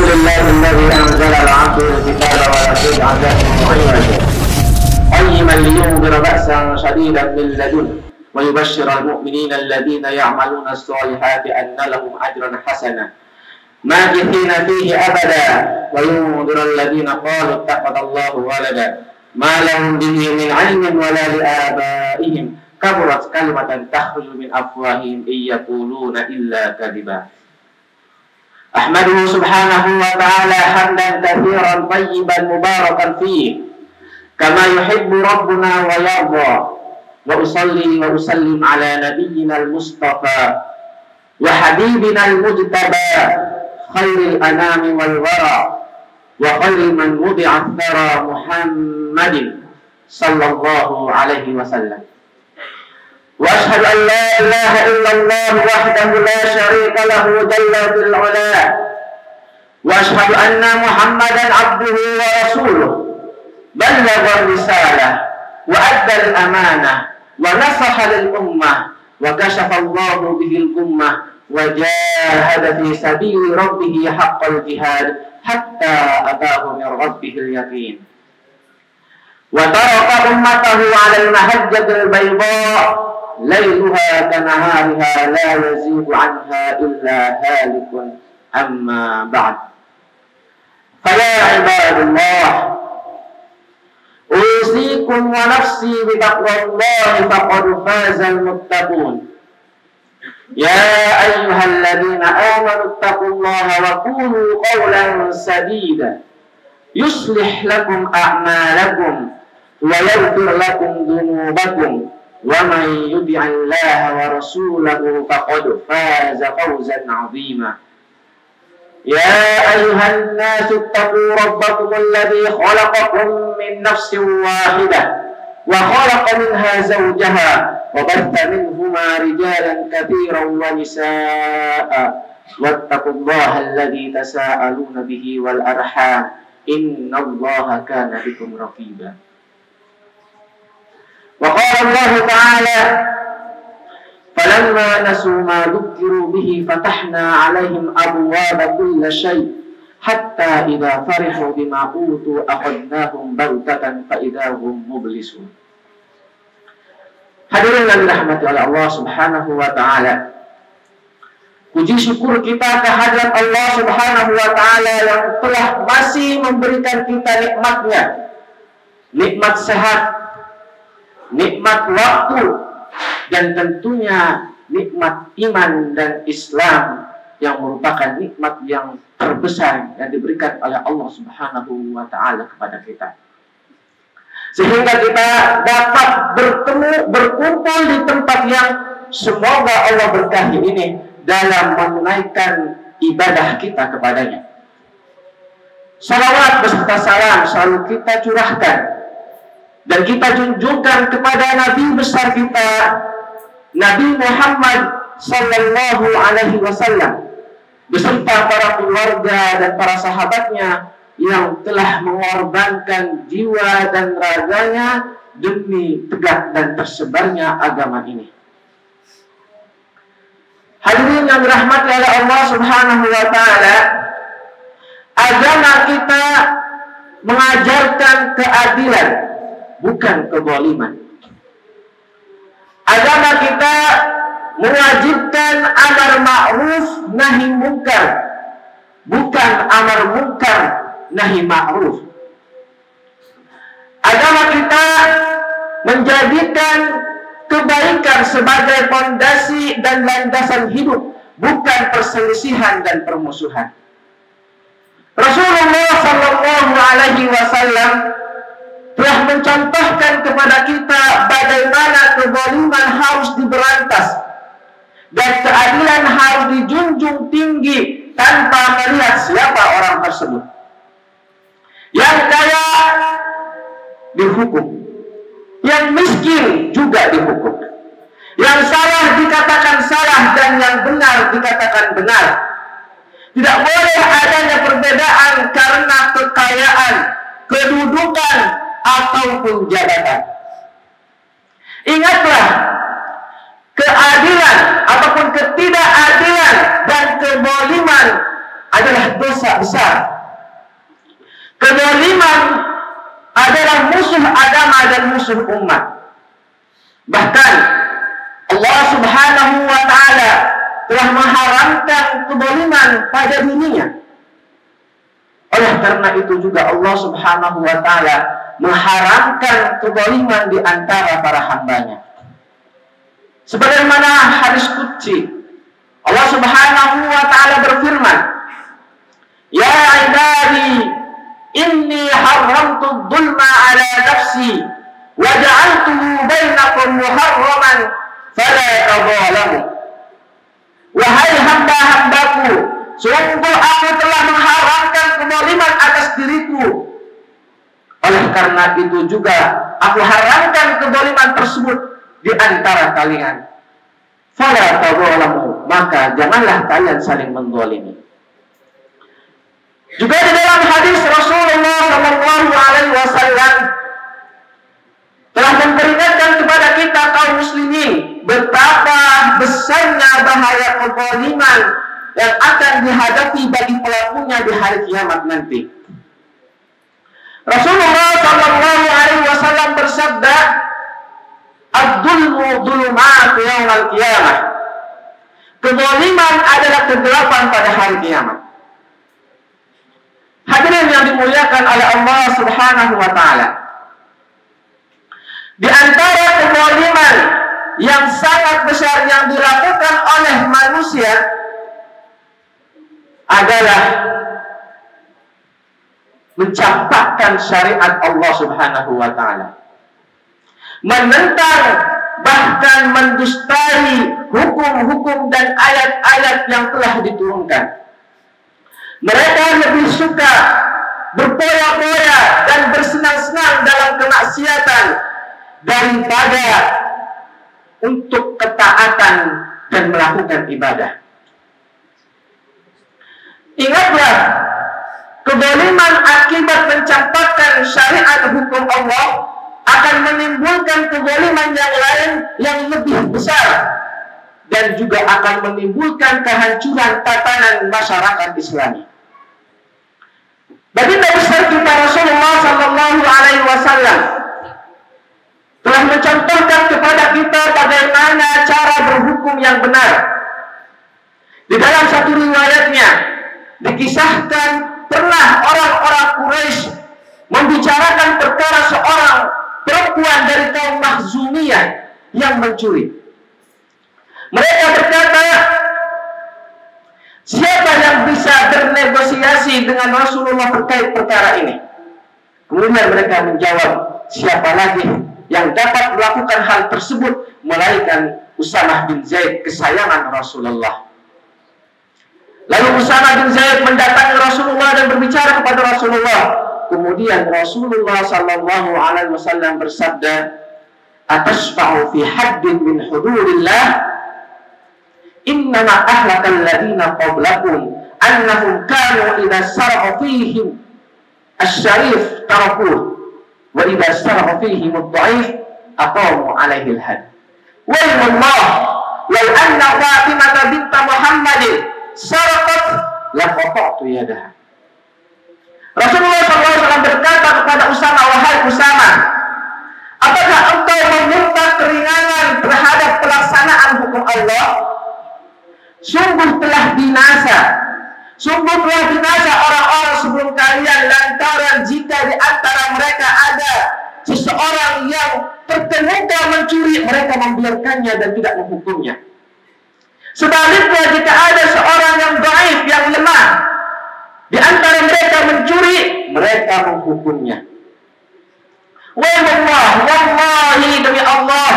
لله الذي أنزل العبد الكتاب ولم يجعل له عوجا قيما لينذر بأسا شديدا من لدنه ويبشر المؤمنين الذين يعملون الصالحات أن لهم أجرا حسنا ماكثين فيه أبدا وينذر الذين قالوا اتخذ الله ولدا ما لهم به من علم ولا لآبائهم كبرت كلمة تخرج من أفواههم إن يقولون إلا كذبا. أحمده سبحانه وتعالى حمدا كثيرا طيبا مباركا فيه كما يحب ربنا ويرضى وأصلي وأسلم على نبينا المصطفى وحبيبنا المجتبى خير الأنام والورى وخير من وضع الثرى محمد صلى الله عليه وسلم. وأشهد أن لا إله إلا الله وحده لا شريك له جل في العلا وأشهد أن محمدا عبده ورسوله بلغ الرسالة وأدى الأمانة ونصح للأمة وكشف الله به الأمة وجاهد في سبيل ربه حق الجهاد حتى أتاه من ربه اليقين وترك أمته على المحجة البيضاء ليلها كنهارها لا يزيغ عنها إلا هالك. أما بعد فيا عباد الله أوصيكم ونفسي بتقوى الله فقد فاز المتقون. يا أيها الذين آمنوا اتقوا الله وقولوا قولا سديدا يصلح لكم أعمالكم ويغفر لكم ذنوبكم ومن يطع الله ورسوله فقد فاز فوزا عظيما. يا أيها الناس اتقوا ربكم الذي خلقكم من نفس واحدة وخلق منها زوجها وبث منهما رجالا كثيرا ونساء واتقوا الله الذي تساءلون به والأرحام إن الله كان بكم رقيبا. وقال الله تعالى فلما نسوا ما ذكروا به فتحنا عليهم أبواب كل شيء حتى إذا فرحوا بما أوتوا أخذناهم بغتة فإذا هم مبلسون. Hadirin yang dirahmati oleh Allah Subhanahu wa Ta'ala, puji syukur kita kehadirat Allah Subhanahu wa Ta'ala yang telah masih memberikan kita nikmatnya, nikmat sehat, nikmat waktu, dan tentunya nikmat iman dan Islam yang merupakan nikmat yang terbesar yang diberikan oleh Allah Subhanahu wa Ta'ala kepada kita, sehingga kita dapat bertemu, berkumpul di tempat yang semoga Allah berkahi ini dalam menunaikan ibadah kita kepadanya. Salawat beserta salam selalu kita curahkan dan kita junjungkan kepada Nabi besar kita, Nabi Muhammad sallallahu alaihi wasallam beserta para keluarga dan para sahabatnya yang telah mengorbankan jiwa dan raganya demi tegak dan tersebarnya agama ini. Hadirin yang dirahmati oleh Allah Subhanahu wa Ta'ala, agama kita mengajarkan keadilan, bukan kezaliman. Agama kita mewajibkan amar ma'ruf nahi munkar, bukan amar munkar nahi ma'ruf. Agama kita menjadikan kebaikan sebagai fondasi dan landasan hidup, bukan perselisihan dan permusuhan. Rasulullah sallallahu alaihi wasallam telah mencontohkan kepada kita bagaimana kezaliman harus diberantas dan keadilan harus dijunjung tinggi tanpa melihat siapa orang tersebut. Yang kaya dihukum, yang miskin juga dihukum, yang salah dikatakan salah dan yang benar dikatakan benar. Tidak boleh adanya perbedaan karena kekayaan, kedudukan, ataupun jabatan. Ingatlah, keadilan ataupun ketidakadilan dan kezaliman adalah dosa besar. Kezaliman adalah musuh agama dan musuh umat. Bahkan Allah Subhanahu wa Ta'ala telah mengharamkan kezaliman pada dirinya. Oleh karena itu juga Allah Subhanahu wa Ta'ala mengharamkan kezaliman di antara para hambanya. Sebagaimana hadis qudsi, Allah Subhanahu wa Ta'ala berfirman, "Ya ibadi, inni haramtu dzulma ala nafsi wa ja'altuhu bainakum muharraman fala tadzalamu." Wahai hamba-hambaku, sungguh aku telah mengharamkan kezaliman atas diriku. Oleh karena itu juga aku haramkan kezaliman tersebut di antara kalian. Fala tadzalamu, maka janganlah kalian saling menzalimi. Juga di dalam hadis Rasulullah Shallallahu Alaihi Wasallam telah memperingatkan kepada kita kaum muslimin betapa besarnya bahaya kezaliman yang akan dihadapi bagi pelakunya di hari kiamat nanti. Rasulullah Shallallahu Alaihi Wasallam bersabda, "Ad-dzulmu dzulumatun yaumil qiyamah." Kezaliman adalah kegelapan pada hari kiamat. Hadirin yang dimuliakan oleh Allah Subhanahu wa Ta'ala, di antara kezaliman yang sangat besar yang dilakukan oleh manusia adalah mencampakkan syariat Allah Subhanahu wa Ta'ala, menentang bahkan mendustai hukum-hukum dan ayat-ayat yang telah diturunkan. Mereka lebih suka berpoya-poya dan bersenang-senang dalam kemaksiatan daripada untuk ketaatan dan melakukan ibadah. Ingatlah, kezaliman akibat mencampakkan syariat hukum Allah akan menimbulkan kezaliman yang lain yang lebih besar dan juga akan menimbulkan kehancuran tatanan masyarakat Islami. Baginda besar kita Rasulullah Sallallahu Alaihi Wasallam telah mencontohkan kepada kita bagaimana cara berhukum yang benar. Di dalam satu riwayatnya dikisahkan pernah orang-orang Quraisy membicarakan perkara seorang perempuan dari kaum Makhzumiyah yang mencuri. Mereka berkata, siapa yang bisa bernegosiasi dengan Rasulullah terkait perkara ini? Kemudian mereka menjawab, siapa lagi yang dapat melakukan hal tersebut melainkan Usamah bin Zaid, kesayangan Rasulullah. Lalu Usamah bin Zaid mendatangi Rasulullah dan berbicara kepada Rasulullah. Kemudian Rasulullah Sallallahu Alaihi Wasallam bersabda, "Atashfa'u fi haddin min hudurillah? Innama ahlakal ladina qablakum annahum kanu idza sar'a fihim asy-syarif tarakuh wa idza sar'a fihim ad-dha'if aqamu 'alaihi al-had. Wa illallah law anna Fatimah bint Muhammadin sarqat la qata'tu yadaha." Rasulullah SAW berkata kepada Usamah, wahai Usamah, apakah engkau meminta keringanan terhadap pelaksanaan hukum Allah? Sungguh telah binasa orang-orang sebelum kalian lantaran jika di antara mereka ada seseorang yang terkemuka mencuri, mereka membiarkannya dan tidak menghukumnya. Sebaliknya jika ada seorang yang dhaif, yang lemah, di antara mereka mencuri, mereka menghukumnya. Wallahi demi Allah,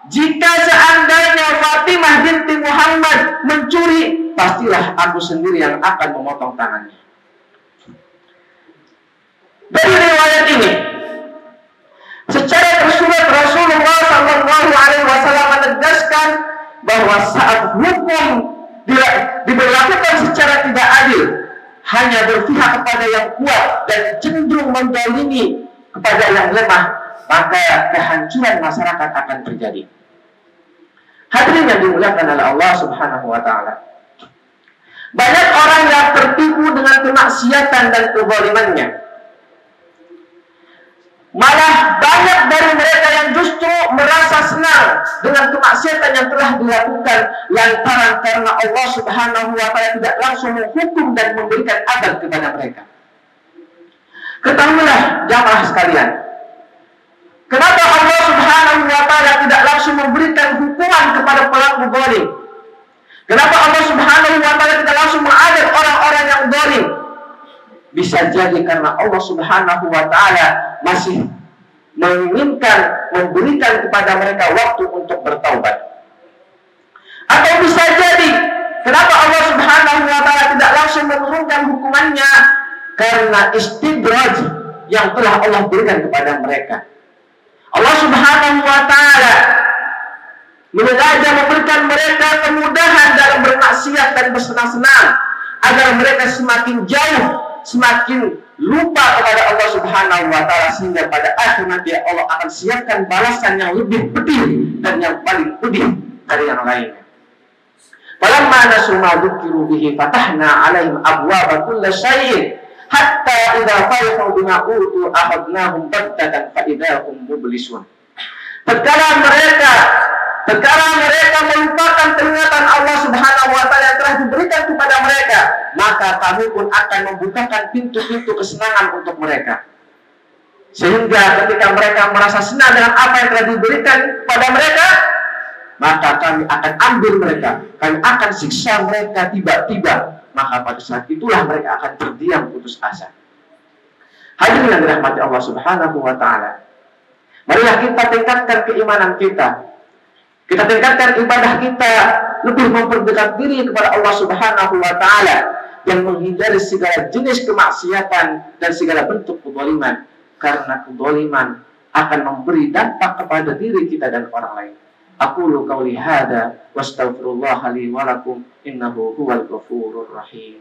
jika seandainya Fatimah binti Muhammad mencuri, pastilah aku sendiri yang akan memotong tangannya. Dari riwayat ini, secara tersurat Rasulullah Sallallahu Alaihi Wasallam menegaskan bahwa saat hukum diberlakukan secara tidak adil, hanya berpihak kepada yang kuat dan cenderung menzalimi kepada yang lemah, maka kehancuran masyarakat akan terjadi. Hadirin yang dimuliakan oleh Allah Subhanahu wa Ta'ala, banyak orang yang kemaksiatan dan kezalimannya. Malah banyak dari mereka yang justru merasa senang dengan kemaksiatan yang telah dilakukan lantaran karena Allah Subhanahu wa Ta'ala tidak langsung menghukum dan memberikan adab kepada mereka. Ketahuilah jamaah sekalian, kenapa Allah Subhanahu wa Ta'ala tidak langsung memberikan hukuman kepada pelaku zalim? Kenapa Allah Subhanahu wa Ta'ala tidak langsung mengadab orang-orang yang zalim? Bisa jadi karena Allah Subhanahu wa Ta'ala masih menginginkan memberikan kepada mereka waktu untuk bertaubat. Atau bisa jadi kenapa Allah Subhanahu wa Ta'ala tidak langsung menurunkan hukumannya? Karena istidraj yang telah Allah berikan kepada mereka. Allah Subhanahu wa Ta'ala menyengaja memberikan mereka kemudahan dalam bermaksiat dan bersenang-senang agar mereka semakin jauh, semakin lupa kepada Allah Subhanahu wa Ta'ala, sehingga pada akhir nanti Allah akan siapkan balasan yang lebih pedih dan yang paling pedih dari yang lainnya. Falamma nasu ma dzukiru bihi fatahna 'alaihim abwaaba kulli syai'in hatta idza farihu bima utu akhadnahum baghtatan fa idza hum mublisun. Tatkala mereka melupakan peringatan Allah Subhanahu wa Ta'ala yang telah diberikan kepada mereka, maka kami pun akan membukakan pintu-pintu kesenangan untuk mereka. Sehingga ketika mereka merasa senang dengan apa yang telah diberikan kepada mereka, maka kami akan ambil mereka, kami akan siksa mereka tiba-tiba. Maka pada saat itulah mereka akan terdiam putus asa. Hadirin yang dirahmati Allah Subhanahu wa Ta'ala, marilah kita tingkatkan keimanan kita. Kita tingkatkan ibadah kita, lebih memperdekat diri kepada Allah Subhanahu wa Ta'ala, yang menghindari segala jenis kemaksiatan dan segala bentuk kezaliman, karena kezaliman akan memberi dampak kepada diri kita dan orang lain. Aqulu qauli hadza wastaghfirullah li wa lakum innahu huwal ghafurur rahim.